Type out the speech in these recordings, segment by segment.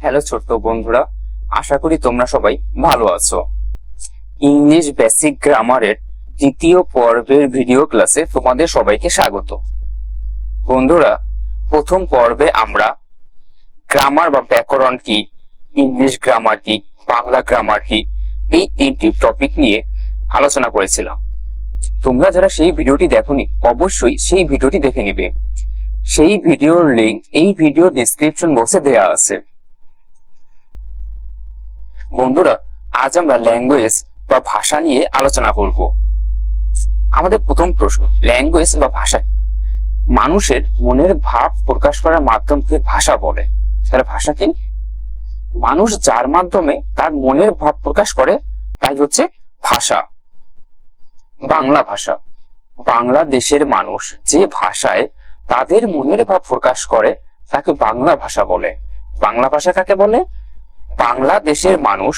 Hello ছোট্ট বন্ধুরা, আশা করি তোমরা সবাই ভালো আছো। ইংলিশ বেসিক গ্রামারের দ্বিতীয় পর্বের ভিডিও ক্লাসে তোমাদের সবাইকে স্বাগত। বন্ধুরা, প্রথম পর্বে আমরা গ্রামার বা ব্যাকরণ কি, ইংলিশ গ্রামার কি, বাংলা গ্রামার কি, এই তিনটি টপিক নিয়ে আলোচনা করেছিলাম। তোমরা যারা সেই ভিডিওটি দেখোনি অবশ্যই সেই ভিডিওটি দেখে নিবে। সেই ভিডিওর লিংক এই ভিডিও ডেসক্রিপশন বক্সে দেওয়া আছে। বন্ধুরা, আজ আমরা ল্যাঙ্গুয়েজ বা ভাষা নিয়ে আলোচনা করব। আমাদের প্রথম প্রশ্ন, ল্যাঙ্গুয়েজ বা ভাষা। মানুষের মনের ভাব প্রকাশ করার মাধ্যমকে ভাষা বলে। তাহলে ভাষা কি? মানুষ যার মাধ্যমে তার মনের ভাব প্রকাশ করে তাই হচ্ছে ভাষা। বাংলা ভাষা, বাংলাদেশের মানুষ যে ভাষায় তাদের মনের ভাব প্রকাশ করে তাকে বাংলা ভাষা বলে। বাংলা ভাষা কাকে বলে? বাংলাদেশের মানুষ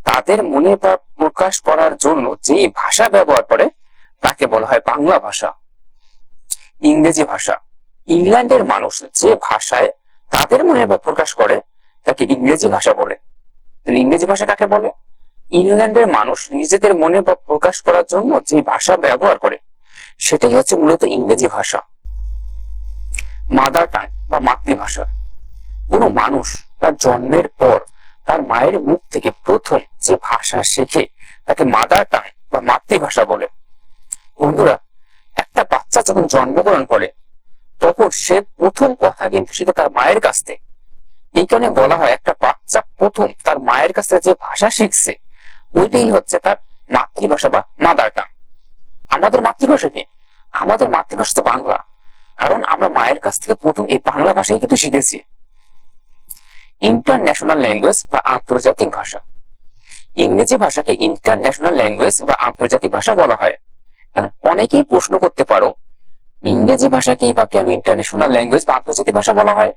তাদের মনের ভাব প্রকাশ করার জন্য যে ভাষা ব্যবহার করে তাকে বলা হয় বাংলা ভাষা। ইংরেজি ভাষা, ইংল্যান্ডের মানুষ যে ভাষায় তাদের মনের ভাব প্রকাশ করে তাকে ইংরেজি ভাষা বলে। ইংরেজি ভাষা কাকে বলে? ইংল্যান্ডের মানুষ নিজেদের মনের ভাব প্রকাশ করার জন্য যে ভাষা ব্যবহার করে সেটাই হচ্ছে মূলত ইংরেজি ভাষা। মাদার টাং বা মাতৃভাষা, কোনো মানুষ তার জন্মের পর তার মায়ের মুখ থেকে প্রথম যে ভাষা শেখে তাকে মাদার টাং বা মাতৃভাষা বলে। বন্ধুরা, একটা বাচ্চা যখন জন্মগ্রহণ করে তখন সে প্রথম কথা কিন্তু সেটা তার মায়ের কাছ থেকে। এই কারণে বলা হয় একটা বাচ্চা প্রথম তার মায়ের কাছ থেকে যে ভাষা শিখছে ওইটাই হচ্ছে তার মাতৃভাষা বা মাদার টাং। আমাদের মাতৃভাষা কি? আমাদের মাতৃভাষা তো বাংলা, কারণ আমরা মায়ের কাছ থেকে প্রথম এই বাংলা ভাষাই কিন্তু শিখেছি। ইন্টারন্যাশনাল ল্যাঙ্গুয়েজ বা আন্তর্জাতিক ভাষা, ইংরেজি ভাষাকে ইন্টারন্যাশনাল ল্যাঙ্গুয়েজ বা আন্তর্জাতিক ভাষা বলা হয়। অনেকেই প্রশ্ন করতে পারো, ইংরেজি ভাষাকেই বা কেন ইন্টারন্যাশনাল ল্যাঙ্গুয়েজ বা আন্তর্জাতিক ভাষা বলা হয়?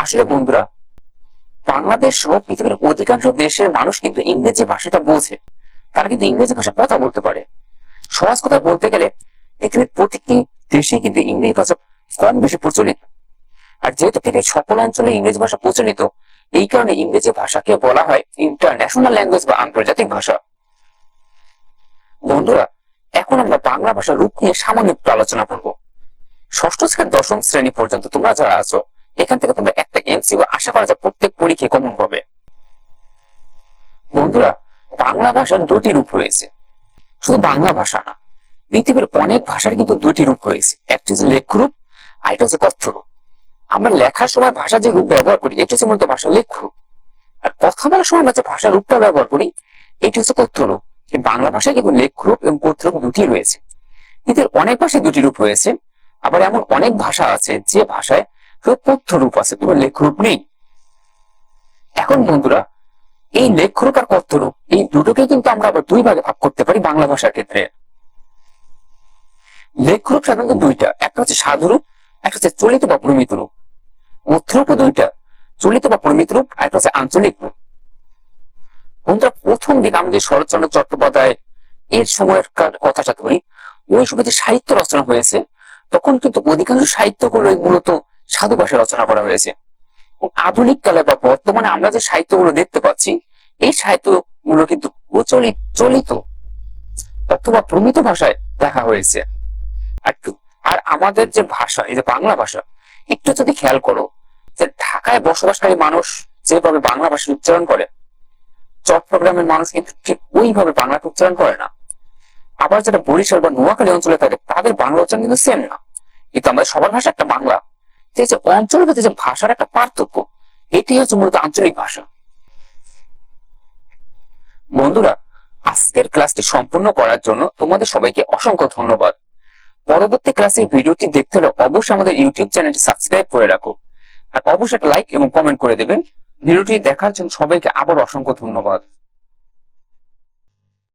আসলে বন্ধুরা, বাংলাদেশ সহ পৃথিবীর অধিকাংশ দেশের মানুষ কিন্তু ইংরেজি ভাষাটা বোঝে, তারা কিন্তু ইংরেজি ভাষা কথা বলতে পারে। সহজ কথা বলতে গেলে পৃথিবীর প্রতিটি দেশে কিন্তু ইংরেজি ভাষা কম বেশি প্রচলিত। আর যেহেতু পৃথিবীর সকল অঞ্চলে ইংরেজি ভাষা প্রচলিত, এই কারণে ইংরেজি ভাষাকে বলা হয় ইন্টারন্যাশনাল ল্যাঙ্গুয়েজ বা আন্তর্জাতিক ভাষা। বন্ধুরা, এখন আমরা বাংলা ভাষার রূপ নিয়ে সামান্য একটু আলোচনা করব। ষষ্ঠ থেকে দশম শ্রেণী পর্যন্ত তোমরা যারা আছো এখান থেকে তোমরা একটা এমসিকিউ আশা করা যায় প্রত্যেক পরীক্ষায় কমন হবে। বন্ধুরা, বাংলা ভাষার দুটি রূপ রয়েছে। শুধু বাংলা ভাষা না, পৃথিবীর অনেক ভাষার কিন্তু দুটি রূপ রয়েছে। একটা হচ্ছে লেখ্য রূপ, আর একটা হচ্ছে কথ্য রূপ। আমরা লেখার সময় ভাষা যে রূপ ব্যবহার করি এটা হচ্ছে মূলত ভাষা লেখ্য রূপ, আর কথা বলার সময় আমরা যে ভাষা রূপটা ব্যবহার করি এটি হচ্ছে কথ্য রূপ। বাংলা ভাষায় কিন্তু লেখ্য রূপ এবং কথ্য রূপ দুটি রয়েছে। এদের অনেক ভাষায় দুটি রূপ রয়েছে, আবার এমন অনেক ভাষা আছে যে ভাষায় কথ্য রূপ আছে, কোনো লেখ্য রূপ নেই। এখন বন্ধুরা, এই লেখ্য রূপ আর কথ্য রূপ এই দুটোকে কিন্তু আমরা আবার দুই ভাগে ভাগ করতে পারি বাংলা ভাষার ক্ষেত্রে। লেখ্য রূপ সাধারণত দুইটা, একটা হচ্ছে সাধু রূপ, একটা হচ্ছে চলিত বা প্রমিত রূপ। কথ্য রূপও দুইটা, চলিত বা প্রমিত রূপ, আর একটা হচ্ছে আঞ্চলিক রূপ। বন্ধুরা, প্রথম দিকে আমাদের শরৎচন্দ্র চট্টোপাধ্যায় এর সময়ের কথাটা ধরি, ওই সময় যে সাহিত্য রচনা হয়েছে তখন কিন্তু অধিকাংশ সাহিত্যগুলো মূলত সাধু ভাষায় রচনা করা হয়েছে। আধুনিক কালে বা বর্তমানে আমরা যে সাহিত্যগুলো দেখতে পাচ্ছি এই সাহিত্যগুলো কিন্তু প্রচলিত চলিত অথবা প্রমিত ভাষায় লেখা হয়েছে। আর আমাদের যে ভাষা, এই যে বাংলা ভাষা, একটু যদি খেয়াল করো যে ঢাকায় বসবাসকারী মানুষ যেভাবে বাংলা ভাষা উচ্চারণ করে চট্টগ্রামের মানুষ কিন্তু ঠিক ওইভাবে বাংলাকে উচ্চারণ করে না। আবার যারা বরিশাল বা নোয়াখালী অঞ্চলে থাকে তাদের বাংলা উচ্চারণ কিন্তু সেম না। কিন্তু আমাদের সবার ভাষা একটা বাংলা। যে অঞ্চলভেদে যে ভাষার একটা পার্থক্য, এটি হচ্ছে মূলত আঞ্চলিক ভাষা। বন্ধুরা, আজকের ক্লাসটি সম্পূর্ণ করার জন্য তোমাদের সবাইকে অসংখ্য ধন্যবাদ। পরবর্তী ক্লাসের ভিডিওটি দেখতে হলে অবশ্যই আমাদের ইউটিউব চ্যানেলটি সাবস্ক্রাইব করে রাখো, আর অবশ্যই একটা লাইক এবং কমেন্ট করে দেবেন। ভিডিওটি দেখার জন্য সবাইকে আবার অসংখ্য ধন্যবাদ।